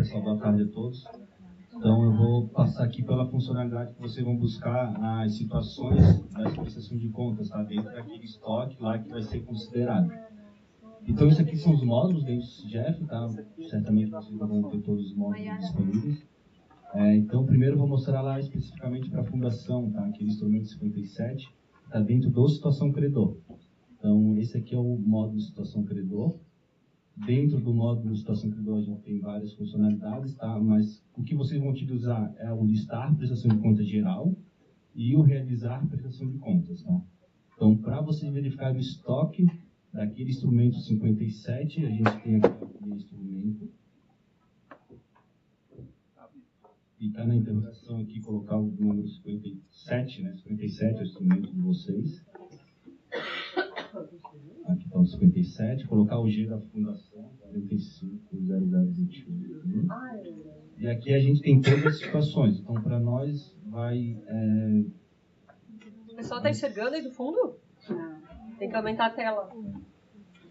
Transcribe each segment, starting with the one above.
pessoal, boa tarde a todos. Então, eu vou passar aqui pela funcionalidade que vocês vão buscar as situações das prestações de contas, tá? Dentro daquele estoque lá que vai ser considerado. Então, isso aqui são os módulos dentro do CIGEF, tá? Certamente vocês vão ter todos os módulos disponíveis. Então, primeiro eu vou mostrar lá especificamente para a fundação, tá? Aquele instrumento 57, está dentro do situação credor. Então, esse aqui é o módulo situação credor. Dentro do módulo situação credor a gente tem várias funcionalidades, tá? Mas o que vocês vão utilizar é o listar prestação de contas geral e o realizar prestação de contas, tá? Então, para vocês verificarem o estoque daquele instrumento 57, a gente tem aqui o instrumento. Clicar na interrogação aqui, colocar o número 57, né? 57 é o instrumento de vocês. Aqui está o 57, colocar o G da fundação, 450021. E aqui a gente tem todas as situações. Então, para nós, vai... O pessoal está enxergando aí do fundo? Tem que aumentar a tela. Por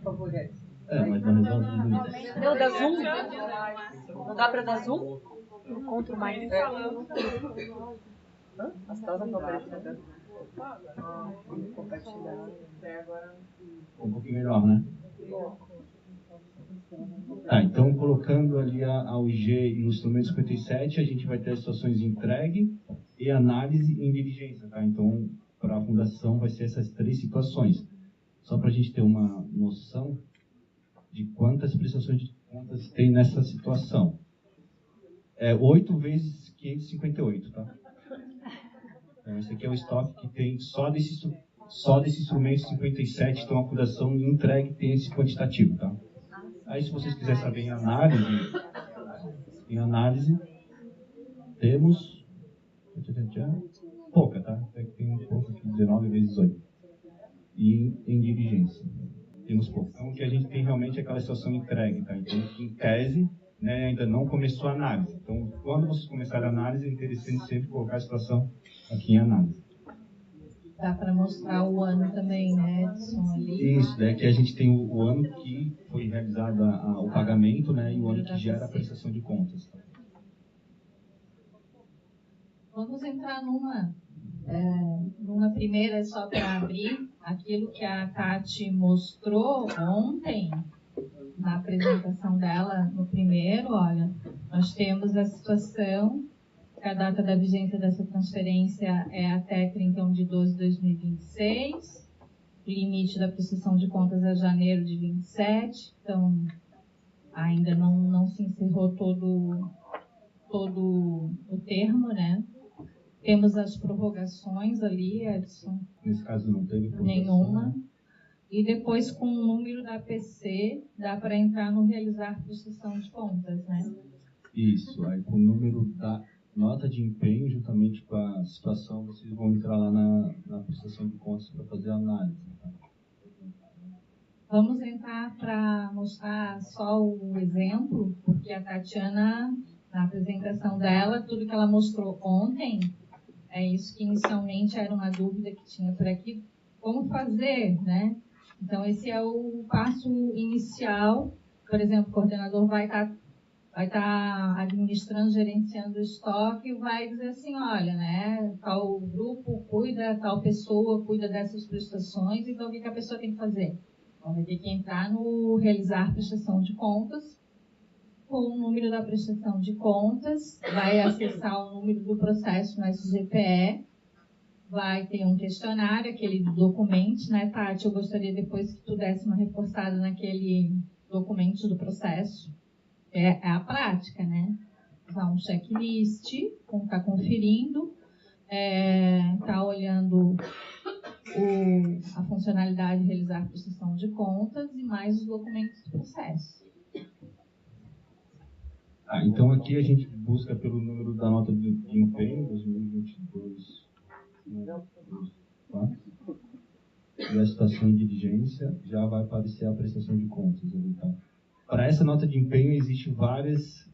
favor, mas não resolve. Não, dá zoom. Não dá para dar zoom? Encontro mais. As telas não estão aparecendo. Compartilhar. Um pouquinho melhor, né? Tá, então colocando ali ao G e no instrumento 57, a gente vai ter as situações entregue e análise em diligência, tá? Então, para a fundação vai ser essas três situações. Só para a gente ter uma noção de quantas prestações de contas tem nessa situação. 8 vezes 558, tá? Então, esse aqui é o estoque que tem só desse instrumento 57, então a fundação entregue tem esse quantitativo, tá? Aí, se vocês quiserem saber em análise, temos pouca, tá? Tem um pouco aqui, 19 vezes 8. E em diligência, temos pouco. Então, o que a gente tem realmente é aquela situação entregue, tá? Então, em tese, né, ainda não começou a análise. Então, quando vocês começarem a análise, é interessante sempre colocar a situação aqui em análise. Dá para mostrar o ano também, né, Edson? Ali. Isso, né, que a gente tem o ano que foi realizado o pagamento, né, e o ano que gera a prestação de contas. Tá? Vamos entrar numa primeira, só para abrir aquilo que a Tati mostrou ontem, na apresentação dela, no primeiro, olha, nós temos a situação que a data da vigência dessa transferência é até 31/12/2026, o limite da prestação de contas é janeiro de 27, então ainda não se encerrou todo o termo, né? Temos as prorrogações ali, Edson. Nesse caso não teve prorrogação. Nenhuma. E depois, com o número da APC, dá para entrar no realizar prestação de contas, né? Isso, aí com o número da nota de empenho, juntamente com a situação, vocês vão entrar lá na prestação de contas para fazer a análise. Tá? Vamos entrar para mostrar só o exemplo, porque a Tatiana, na apresentação dela, tudo que ela mostrou ontem, é isso que inicialmente era uma dúvida que tinha por aqui, como fazer, né? Então, esse é o passo inicial. Por exemplo, o coordenador vai estar administrando, gerenciando o estoque e vai dizer assim, olha, né, tal grupo cuida, tal pessoa cuida dessas prestações, então o que a pessoa tem que fazer? Então, vai ter que entrar no realizar prestação de contas, com o número da prestação de contas, vai acessar o número do processo no SGPE, vai ter um questionário, aquele documento, né, Tati? Eu gostaria depois que tu desse uma reforçada naquele documento do processo. É a prática, né? Usar um checklist, tá conferindo, tá olhando a funcionalidade de realizar prestação de contas e mais os documentos do processo. Então aqui a gente busca pelo número da nota de empenho 2022. Tá? E a situação de diligência já vai aparecer a prestação de contas. Tá? Para essa nota de empenho, existem várias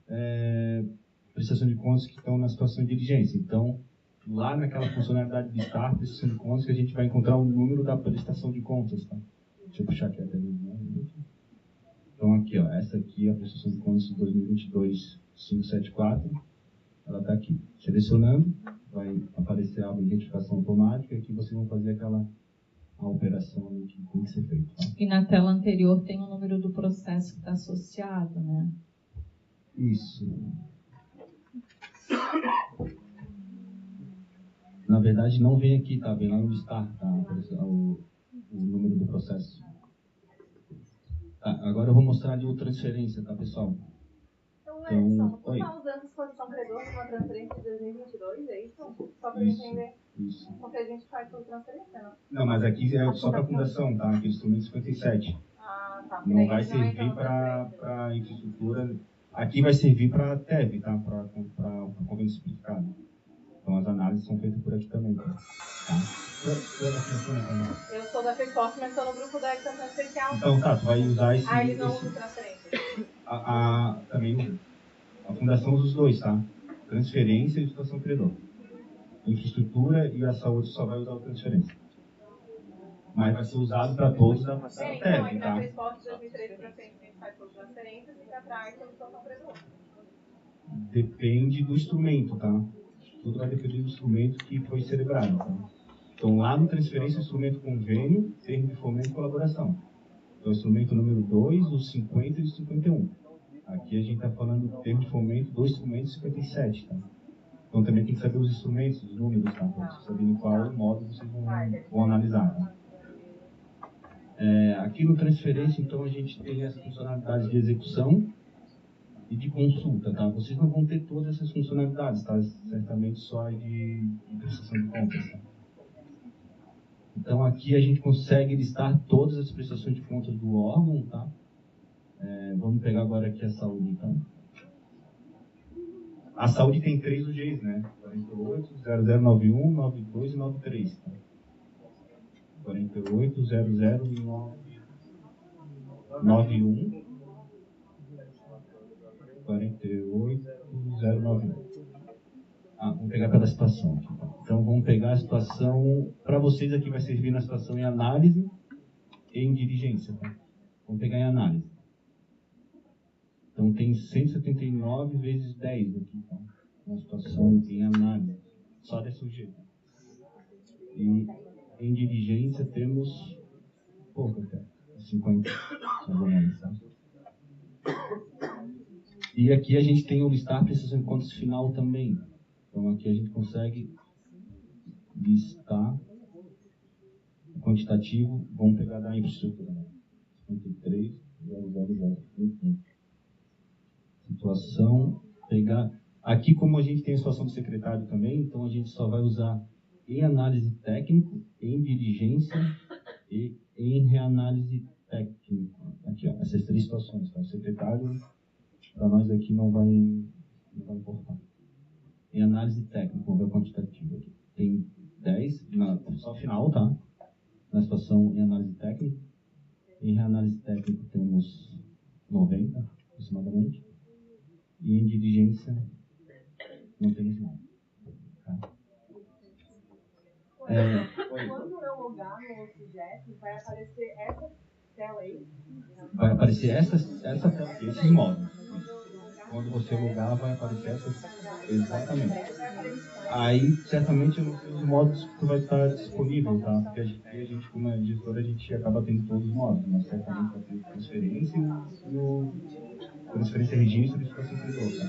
prestações de contas que estão na situação de diligência. Então, lá naquela funcionalidade de estar prestação de contas, que a gente vai encontrar o número da prestação de contas. Tá? Deixa eu puxar aqui até mesmo. Então, aqui, ó, essa aqui é a prestação de contas de 2022 574, ela está aqui. Selecionando, vai aparecer a identificação automática e aqui vocês vão fazer a operação que tem que ser feita. Tá? E na tela anterior tem o número do processo que está associado, né? Isso. Na verdade, não vem aqui, tá? Vem lá no start, tá? O número do processo. Tá, agora eu vou mostrar ali o transferência, tá, pessoal? Então, Edson, tu oi. está usando exposição credor numa transferência de 2022, é isso? Só para Isso, entender. isso. Porque a gente faz por transferência, não? Não, mas aqui é só para a fundação, tá? Aqui é instrumento 57. Ah, tá. Não vai servir para infraestrutura. Aqui vai servir para TEV, tá? Para convênio simplificado. Então as análises são feitas por aqui também. Tá? Eu sou da FECOF, mas estou no grupo da Educação Especial. Então tá, tu vai usar esse... Ah, eles não usam transferência? Também usa. A fundação usa os dois, tá? Transferência e situação credor. Infraestrutura e a saúde só vai usar a transferência. Mas vai ser usado para todos da TEV, então, aqui tá? na FECOF de 2013 para frente a gente faz por transferências e para trás por situação credor. Depende do instrumento, tá? Tudo vai depender do instrumento que foi celebrado, tá? Então, lá no transferência, o instrumento convênio, termo de fomento e colaboração. Então, o instrumento número 2, o 50 e o 51. Aqui a gente está falando do termo de fomento do instrumento 57, tá? Então, também tem que saber os instrumentos, os números, tá? Para vocês saberem qual modo vocês vão analisar, tá? Aqui no transferência, então, a gente tem as funcionalidades de execução e de consulta, tá? Vocês não vão ter todas essas funcionalidades, tá? Certamente só de prestação de contas, tá? Então, aqui a gente consegue listar todas as prestações de contas do órgão, tá? Vamos pegar agora aqui a saúde, então. A saúde tem 3 UGs, né? 48, 0091, 92 e 93, tá? 48, 00 e 91, 48, 091. Vamos pegar pela situação aqui, tá? Então, vamos pegar a situação... Para vocês aqui vai servir na situação em análise e em diligência, tá? Vamos pegar em análise. Então, tem 179 vezes 10 aqui, tá? Na situação em análise. Só desse jeito. E em diligência temos pouco até. 50, mais ou menos, tá? E aqui a gente tem o listar prestação de contas final também. Então aqui a gente consegue listar o quantitativo. Vamos pegar da infraestrutura. 53, 000. Situação, pegar... Aqui, como a gente tem a situação do secretário também, então a gente só vai usar em análise técnico, em diligência e em reanálise técnica. Aqui, ó, essas 3 situações. Tá? O secretário, para nós aqui, não vai importar. Em análise técnica, vamos ver a quantitativa aqui. Tem 10, só final, tá? Na situação em análise técnica. Em reanálise técnica temos 90, aproximadamente. E em diligência não temos nada. Tá? Quando eu logar no sujeito, vai aparecer essa tela aí? Vai aparecer esses módulos. Quando você logar, vai aparecer essas. Exatamente. Aí, certamente, os módulos que vai estar disponível, tá? Porque a gente, como editora, a gente acaba tendo todos os módulos, mas certamente vai ter transferência e o transferência registro e situação credor, tá?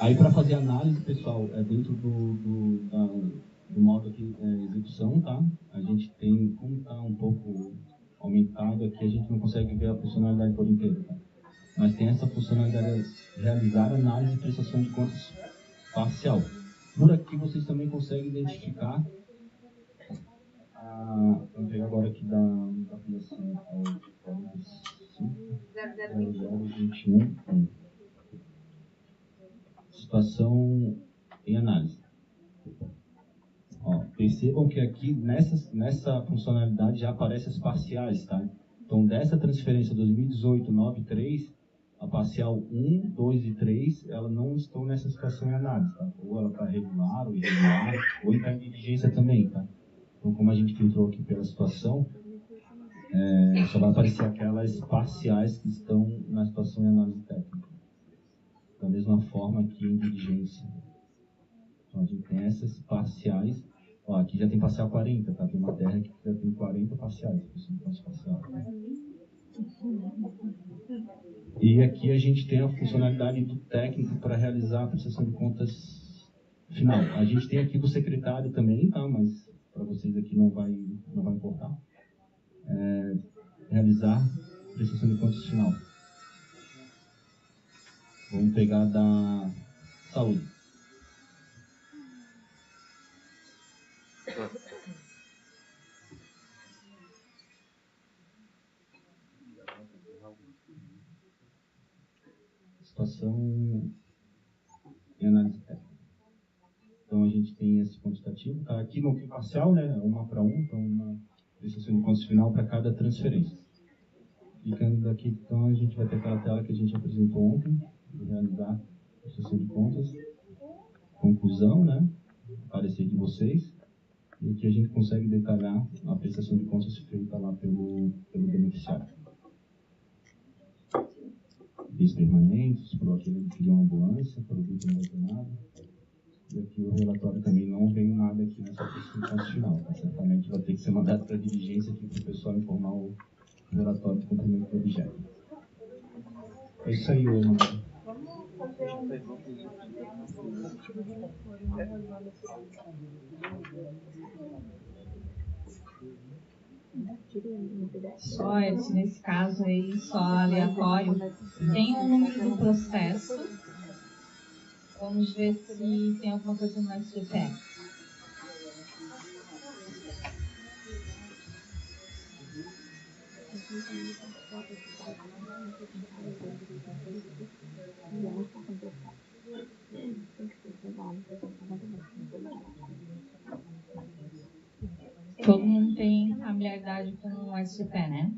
Aí, para fazer análise, pessoal, dentro do modo aqui, execução, tá? A gente tem, como está um pouco aumentado aqui, a gente não consegue ver a funcionalidade por inteiro, tá? Mas tem essa funcionalidade de realizar análise e prestação de contas parcial. Por aqui vocês também conseguem identificar vamos pegar agora aqui da fundação 0021. Situação em análise. Ó, percebam que aqui nessa funcionalidade já aparecem as parciais, tá? Então dessa transferência 2018-93, a parcial 1, 2 e 3, elas não estão nessa situação em análise, tá? Ou ela está regular, ou irregular, ou está em diligência também, tá? Então, como a gente filtrou aqui pela situação, só vai aparecer aquelas parciais que estão na situação de análise técnica. Da mesma forma que em diligência. Então, a gente tem essas parciais. Ó, aqui já tem parcial 40, tá? Tem uma terra que já tem 40 parciais, parcial. E aqui a gente tem a funcionalidade do técnico para realizar a prestação de contas final. A gente tem aqui do secretário também, tá? Mas para vocês aqui não vai importar. Realizar a prestação de contas final. Vamos pegar da saúde. Situação em análise técnica. Então a gente tem esse quantitativo, tá? Aqui não tem parcial, né? 1 para 1, então uma prestação de contas final para cada transferência. Clicando daqui, então a gente vai ter aquela tela que a gente apresentou ontem, de realizar a prestação de contas, conclusão, né? Parecer de vocês, e aqui a gente consegue detalhar a prestação de contas feita lá pelo beneficiário. Bens permanentes, por aquele que adquiriu uma ambulância, produto não vai ter nada. E aqui o relatório também não vem nada aqui nessa prestação de contas final. Tá? Certamente vai ter que ser mandado para a diligência aqui para o pessoal informar o relatório de cumprimento do objeto. É isso aí, Ana. Só nesse caso aí, só aleatório. Tem o número do processo. Vamos ver se tem alguma coisa no SGPE. Todo mundo tem familiaridade com o SGPE, né?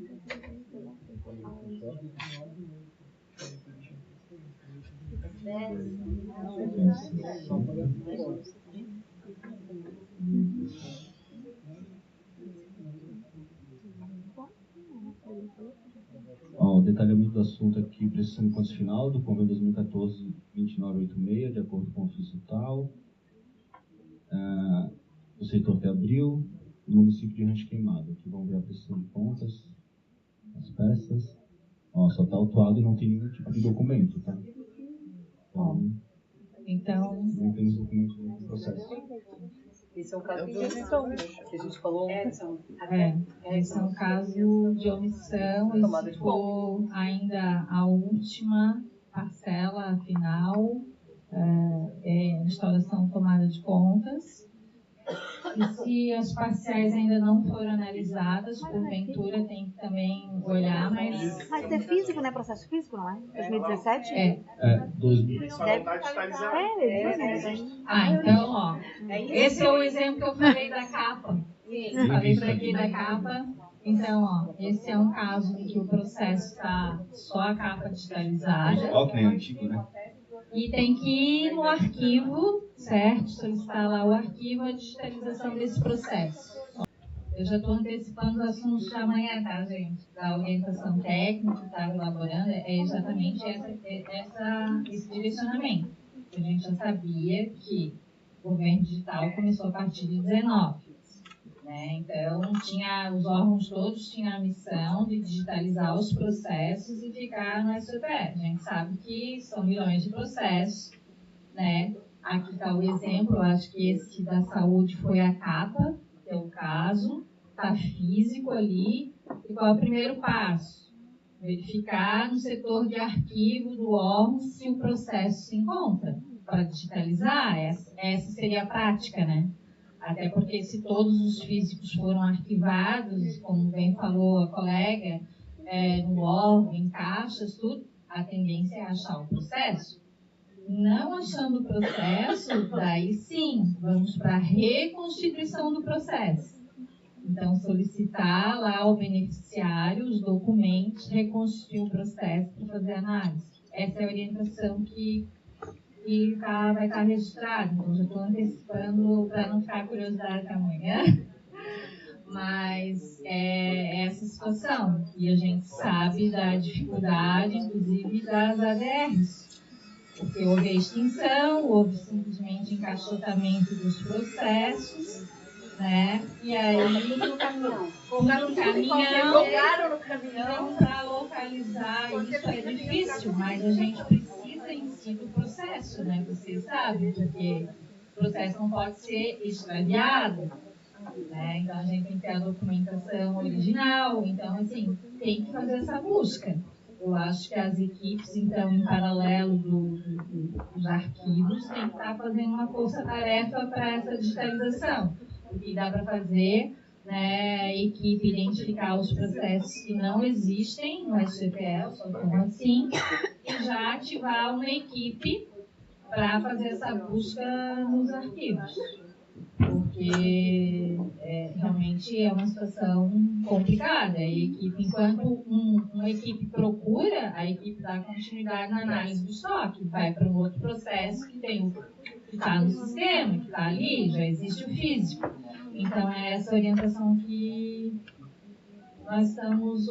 O detalhamento do assunto aqui, prestação de contas final do convênio 2014-2986, de acordo com o ofício tal, o setor de Abril, o município de Rancho Queimado. Aqui vamos ver a prestação de contas, as peças. Só está autuado e não tem nenhum tipo de documento, tá? Então não temos documentos no processo. Esse é um caso de omissão, né? Que a gente falou ontem. Esse é um caso de omissão, e se for ainda a última parcela final, instauração tomada de contas. E se as parciais ainda não foram analisadas, porventura tem que também olhar, mas... Mas é físico, né? Processo físico, não é? 2017? É, 2017. Então, esse é o exemplo que eu falei da capa. Eu falei para aqui da capa. Então, esse é um caso em que o processo está só a capa digitalizada. Ó, que nem antigo, né? E tem que ir no arquivo, certo? Solicitar lá o arquivo, a digitalização desse processo. Eu já estou antecipando os assuntos de amanhã, tá, gente? Da orientação técnica que estava elaborando, é exatamente esse direcionamento. A gente já sabia que o governo digital começou a partir de 19. Né? Então, os órgãos todos tinham a missão de digitalizar os processos e ficar no SGPE. A gente sabe que são milhões de processos, né? Aqui está o exemplo, eu acho que esse da saúde foi a capa, que é o caso, está físico ali. E qual é o primeiro passo? Verificar no setor de arquivo do órgão se o processo se encontra para digitalizar. Essa seria a prática, né? Até porque se todos os físicos foram arquivados, como bem falou a colega, no órgão, em caixas, tudo, a tendência é achar o processo. Não achando o processo, daí sim, vamos para a reconstituição do processo. Então, solicitar lá ao beneficiário os documentos, reconstituir o processo para fazer análise. Essa é a orientação que vai estar registrado. Então, já estou antecipando para não ficar curiosidade amanhã. Mas é essa situação. E a gente sabe da dificuldade, inclusive, das ADRs. Porque houve a extinção, houve simplesmente encaixotamento dos processos, né? E aí, no caminhão. no caminhão, Jogaram no caminhão. então, para localizar isso é difícil, mas a gente precisa em si do processo, né? Vocês sabem, porque o processo não pode ser extraviado, né? Então a gente tem que ter a documentação original, então assim, tem que fazer essa busca. Eu acho que as equipes, então, em paralelo dos arquivos, tem que estar fazendo uma força-tarefa para essa digitalização. O que dá para fazer, né, a equipe identificar os processos que não existem no SGPL, só como assim, e já ativar uma equipe para fazer essa busca nos arquivos. Porque realmente é uma situação complicada. A equipe, enquanto uma equipe procura, a equipe dá continuidade na análise do estoque, vai para um outro processo que está no sistema, que está ali, já existe o físico. Então é essa orientação que nós estamos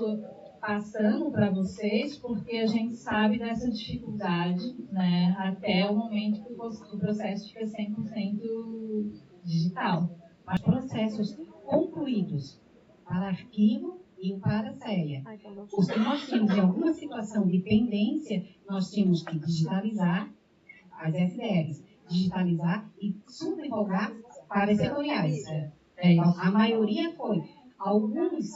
passando para vocês, porque a gente sabe dessa dificuldade, né, até o momento que o processo fica 100% digital. Mas processos concluídos para arquivo e para CEA. Os que nós tínhamos em alguma situação de pendência, nós tínhamos que digitalizar as SDRs, digitalizar e subrogar para setoriais. A maioria foi. Alguns,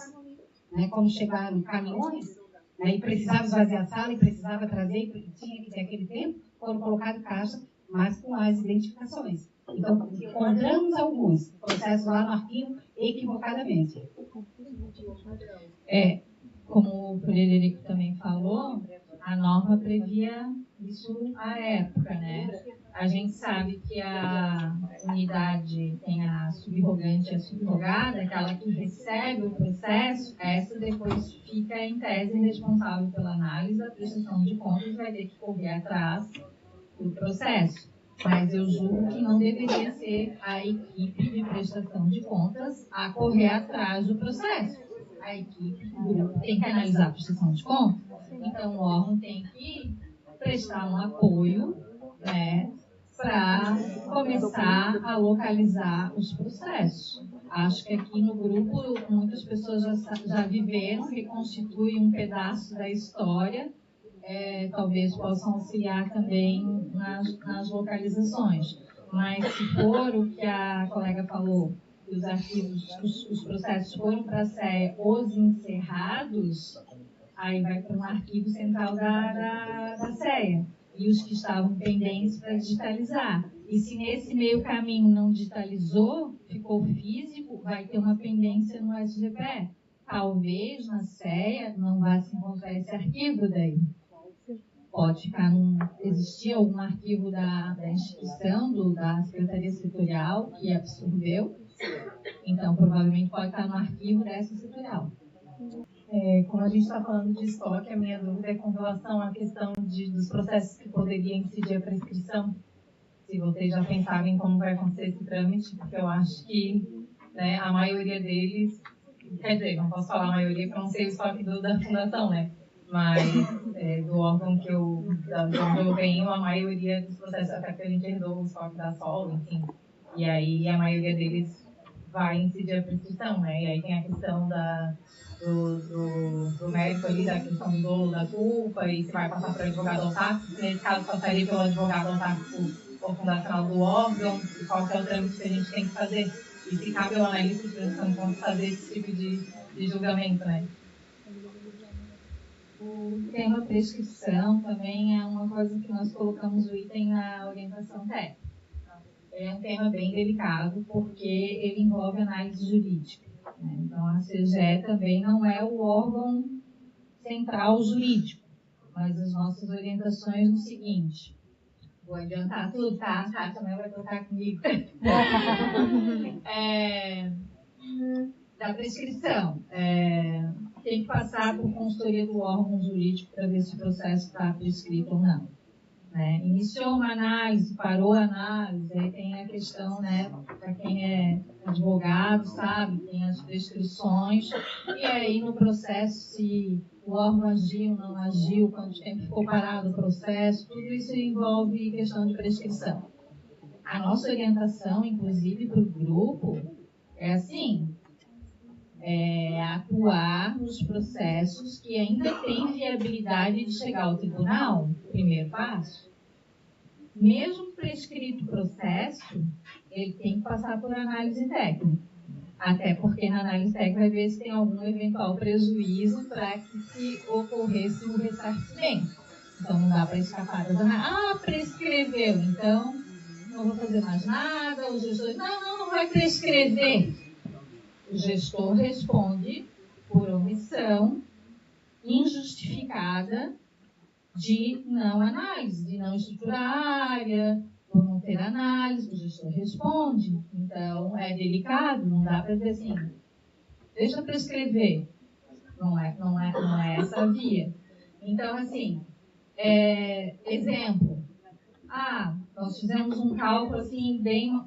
né, como chegaram caminhões, né, e precisava esvaziar a sala, e precisava trazer, e tinha que ter aquele tempo, foram colocados caixa, mas com as identificações. Então, encontramos alguns processos lá no arquivo equivocadamente. Como o Frederico também falou, a norma previa isso à época, né? A gente sabe que a unidade tem a subrogante e a subrogada, aquela que recebe o processo, essa depois fica em tese responsável pela análise da prestação de contas, vai ter que correr atrás do processo. Mas eu julgo que não deveria ser a equipe de prestação de contas a correr atrás do processo. A equipe do grupo tem que analisar a prestação de contas, então o órgão tem que prestar um apoio, né, para começar a localizar os processos. Acho que aqui no grupo muitas pessoas já viveram, reconstituem um pedaço da história, talvez possam auxiliar também nas localizações. Mas se for o que a colega falou, que os arquivos, os processos foram para a CEA, os encerrados, aí vai para um arquivo central da CEA. E os que estavam pendentes para digitalizar. E se nesse meio caminho não digitalizou, ficou físico, vai ter uma pendência no SGPE. Talvez na CEA não vá se encontrar esse arquivo daí. Pode ficar existir algum arquivo da instituição, da Secretaria Setorial, que absorveu. Então, provavelmente pode estar no arquivo dessa setorial. Como a gente está falando de estoque, a minha dúvida é com relação à questão dos processos que poderiam incidir a prescrição. Se vocês já pensaram em como vai acontecer esse trâmite, porque eu acho que, né, a maioria deles, quer dizer, não posso falar a maioria porque eu não sei o estoque da fundação, né? Mas do órgão de onde eu venho, a maioria dos processos, até porque a gente herdou o estoque da SOL, enfim, e aí a maioria deles vai incidir a prescrição, né? E aí tem a questão do mérito ali, da questão do dolo da culpa, e se vai passar para o advogado autarco, nesse caso passaria pelo advogado autarco ou fundacional do órgão, e qual que é o trâmite que a gente tem que fazer, e se cabe ao analista de prestação de contas fazer esse tipo de julgamento, né? O tema prescrição também é uma coisa que nós colocamos o item na orientação técnica. É um tema bem delicado, porque ele envolve análise jurídica, né? Então, a CGE também não é o órgão central jurídico, mas as nossas orientações no seguinte. Vou adiantar tudo, tá? A também vai tocar comigo. Da prescrição. Tem que passar por consultoria do órgão jurídico para ver se o processo está prescrito ou não. né? Iniciou uma análise, parou a análise, aí tem a questão, né, para quem é advogado, sabe, tem as prescrições, e aí no processo, se o órgão agiu, não agiu, quanto tempo ficou parado o processo, tudo isso envolve questão de prescrição. A nossa orientação, inclusive, para o grupo, é assim, atuar nos processos que ainda têm viabilidade de chegar ao tribunal, primeiro passo. Mesmo prescrito o processo, ele tem que passar por análise técnica. Até porque na análise técnica vai ver se tem algum eventual prejuízo para que se ocorresse o ressarcimento. Então não dá para escapar das análises. Prescreveu, então não vou fazer mais nada. O gestor, não vai prescrever. O gestor responde por omissão injustificada de não análise, de não estruturar a área, por não ter análise, o gestor responde. Então, é delicado, não dá para dizer assim, deixa prescrever. Não é essa a via. Então, assim, exemplo. Nós fizemos um cálculo, assim, bem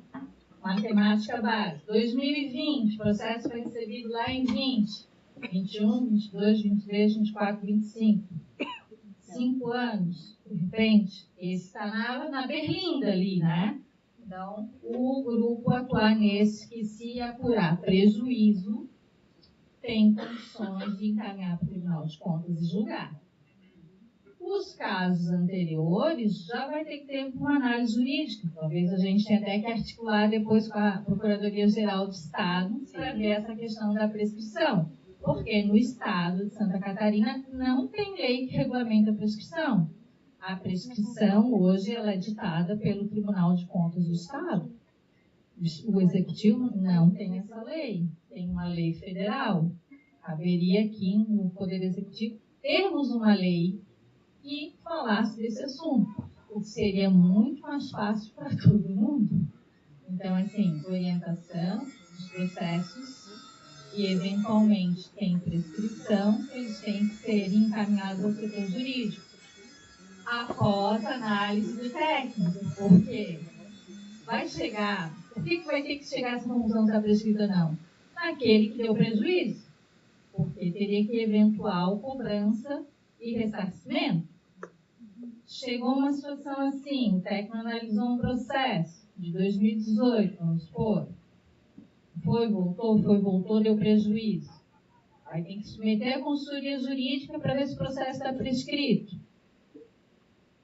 matemática básica. 2020, o processo foi recebido lá em 20, 21, 22, 23, 24, 25. 5 anos, de repente, esse está na berlinda ali, né? Então, o grupo atuar nesse que, se apurar prejuízo, tem condições de encaminhar para o Tribunal de Contas e julgar. Os casos anteriores já vai ter que ter uma análise jurídica. Talvez a gente tenha até que articular depois com a Procuradoria-Geral do Estado para ver essa questão da prescrição. Porque no Estado de Santa Catarina não tem lei que regulamenta a prescrição. A prescrição hoje ela é ditada pelo Tribunal de Contas do Estado. O Executivo não tem essa lei, tem uma lei federal. Caberia aqui no Poder Executivo termos uma lei que falasse desse assunto, o que seria muito mais fácil para todo mundo. Então, assim, orientação dos processos e, eventualmente, tem prescrição, eles têm que ser encaminhados ao setor jurídico, após análise do técnico, porque vai chegar, por que vai ter que chegar a essa conclusão se está prescrita ou não? Naquele que deu prejuízo, porque teria que eventual cobrança e ressarcimento. Chegou uma situação assim, o técnico analisou um processo de 2018, vamos supor, foi, voltou, deu prejuízo. Aí tem que submeter a consultoria jurídica para ver se o processo está prescrito.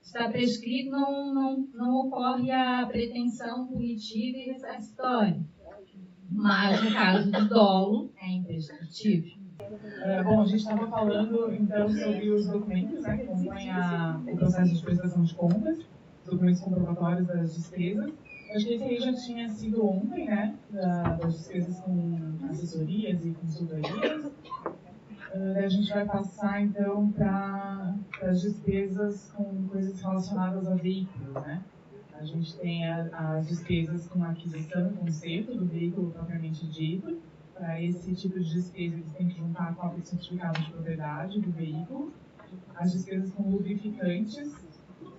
Se está prescrito, não ocorre a pretensão punitiva e ressarcitória. Mas, no caso de dolo, é imprescritível. Bom, a gente estava falando, então, sobre os documentos, né, que compõem o processo de prestação de contas, os documentos comprobatórios das despesas. Acho que esse aí já tinha sido ontem, né, das despesas com assessorias e consultorias. A gente vai passar, então, para as despesas com coisas relacionadas a veículos, né. A gente tem as despesas com aquisição e conserto do veículo propriamente dito. Para esse tipo de despesa, eles têm que juntar a cópia de certificado de propriedade do veículo. As despesas com lubrificantes,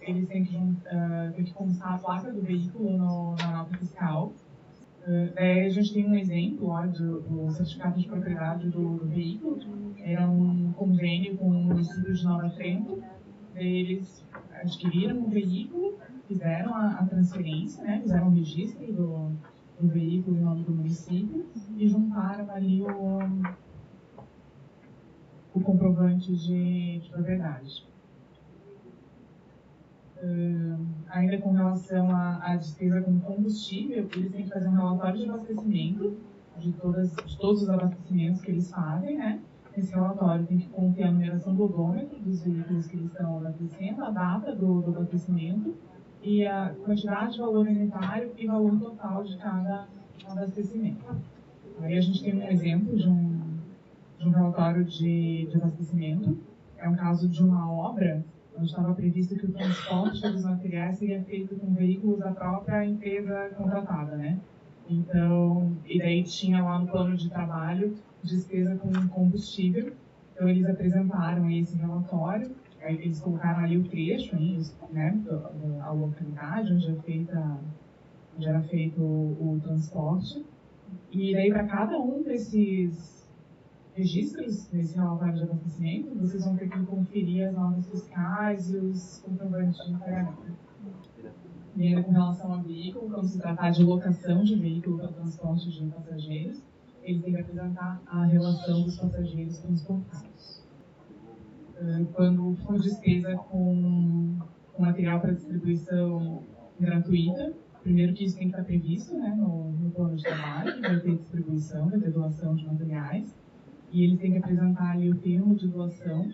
eles têm que constar a placa do veículo na nota fiscal. Daí a gente tem um exemplo do certificado de propriedade do veículo. Era um convênio com o município de Nova Trento. Eles adquiriram o veículo, fizeram a transferência, né, fizeram o registro do veículo em nome do município e juntaram ali o comprovante de propriedade. Ainda com relação à despesa com combustível, eles têm que fazer um relatório de abastecimento de todos os abastecimentos que eles fazem, né? Esse relatório tem que conter a numeração do odômetro dos veículos que eles estão abastecendo, a data do abastecimento e a quantidade de valor unitário e valor total de cada abastecimento. Aí a gente tem um exemplo de um relatório de abastecimento. É um caso de uma obra onde estava previsto que o transporte dos materiais seria feito com veículos da própria empresa contratada, né? Então, e daí tinha lá no plano de trabalho despesa com combustível. Então, eles apresentaram esse relatório. eles colocaram ali o trecho, né, a localidade onde era feito o transporte, e daí para cada um desses registros, nesse relatório de abastecimento, vocês vão ter que conferir as notas fiscais e os comprovantes de pagamento. E ainda com relação ao veículo, quando se tratar de locação de veículo para transporte de passageiros, eles têm que apresentar a relação dos passageiros transportados. Quando for despesa com material para distribuição gratuita, primeiro que isso tem que estar previsto, né, no plano de trabalho, que vai ter distribuição, vai ter doação de materiais, e eles têm que apresentar ali o termo de doação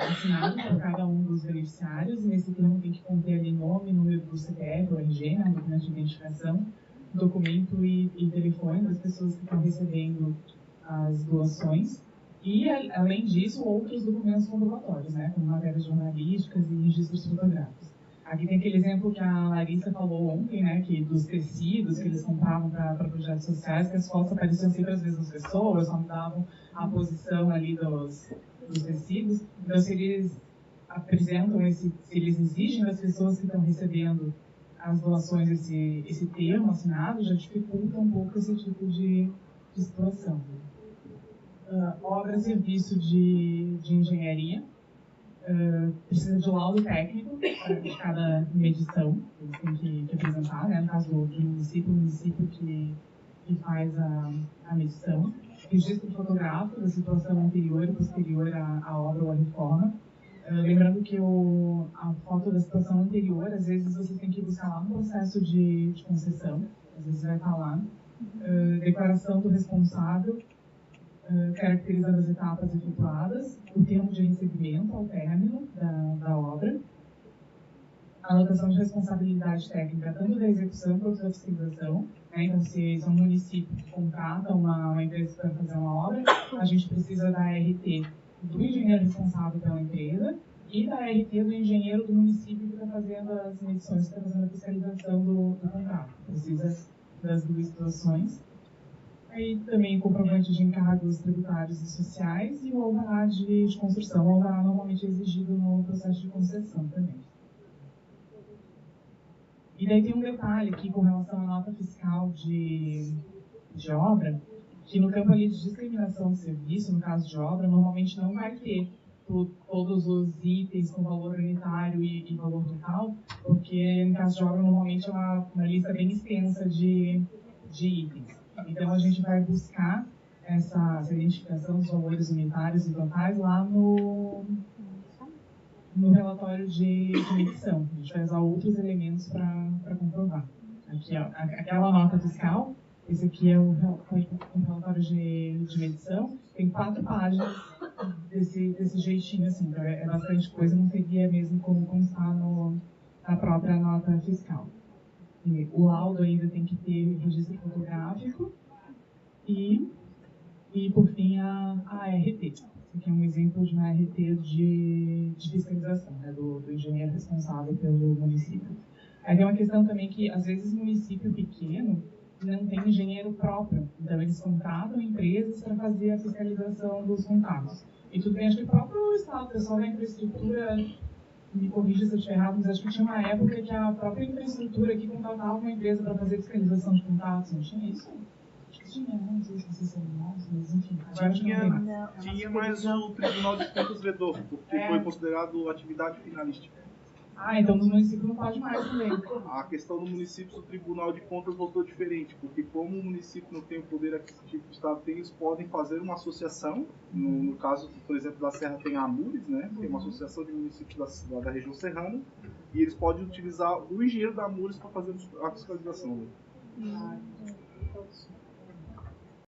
assinado por cada um dos beneficiários, e nesse termo tem que conter ali nome, número do CPF, ou RG, né, um documento de identificação, documento e telefone das pessoas que estão recebendo as doações, e, além disso, outros documentos comprobatórios, né, como matérias jornalísticas e registros fotográficos. Aqui tem aquele exemplo que a Larissa falou ontem, né, que dos tecidos que eles compravam para projetos sociais, que as fotos apareciam sempre as mesmas pessoas, só mudavam a posição ali dos tecidos. Então, se eles apresentam se eles exigem das pessoas que estão recebendo as doações esse termo assinado, já dificulta um pouco esse tipo de situação. Obra, serviço de engenharia, precisa de laudo técnico de cada medição, eles têm que apresentar, né, no caso do município, o município que faz a medição. Registro fotográfico da situação anterior e posterior à obra ou à reforma. Lembrando que a foto da situação anterior, às vezes vocês têm que buscar lá no processo de concessão, às vezes vai estar lá. Declaração do responsável, caracterizando as etapas efetuadas, o termo de recebimento ao término da obra, anotação de responsabilidade técnica tanto da execução quanto da fiscalização. Então, se um município contrata uma empresa para fazer uma obra, a gente precisa da RT do engenheiro responsável pela empresa e da RT do engenheiro do município que está fazendo as medições, que está fazendo a fiscalização do contrato. Precisa das duas situações. Aí também comprovante de encargos tributários e sociais e o alvará de construção. O alvará normalmente é exigido no processo de concessão também. E daí tem um detalhe aqui com relação à nota fiscal de obra, que no campo ali de discriminação de serviço, no caso de obra, normalmente não vai ter todos os itens com valor unitário e valor total, porque no caso de obra normalmente é uma lista bem extensa de itens. Então a gente vai buscar essa identificação dos valores unitários e totais lá no relatório de medição. A gente vai usar outros elementos para comprovar. Aqui, ó, aquela nota fiscal, esse aqui é o relatório de medição, tem 4 páginas desse jeitinho, assim, então é bastante coisa, não teria mesmo como constar na própria nota fiscal. E o laudo ainda tem que ter registro fotográfico e por fim, a RT. Esse aqui é um exemplo de uma RT de fiscalização, né, do engenheiro responsável pelo município. Aí tem uma questão também que, às vezes, município pequeno não tem engenheiro próprio. Então, eles contratam empresas para fazer a fiscalização dos contratos. E tudo bem, acho que o próprio Estado, o pessoal da infraestrutura, me corrija se eu estiver errado, mas acho que tinha uma época que a própria infraestrutura aqui contratava uma empresa para fazer fiscalização de contratos. Não tinha isso? Tinha, não sei se vocês são novos, mas enfim. Tinha, mas o Tribunal de Contas vedou, porque foi considerado atividade finalística. Então no município não pode mais também. A questão do município, o Tribunal de Contas votou diferente, porque como o município não tem o poder aquisitivo que o Estado tem, eles podem fazer uma associação. No caso, por exemplo, da Serra tem a AMURES, né? Tem uma associação de municípios da região serrana, e eles podem utilizar o engenheiro da AMURES para fazer a fiscalização. Né?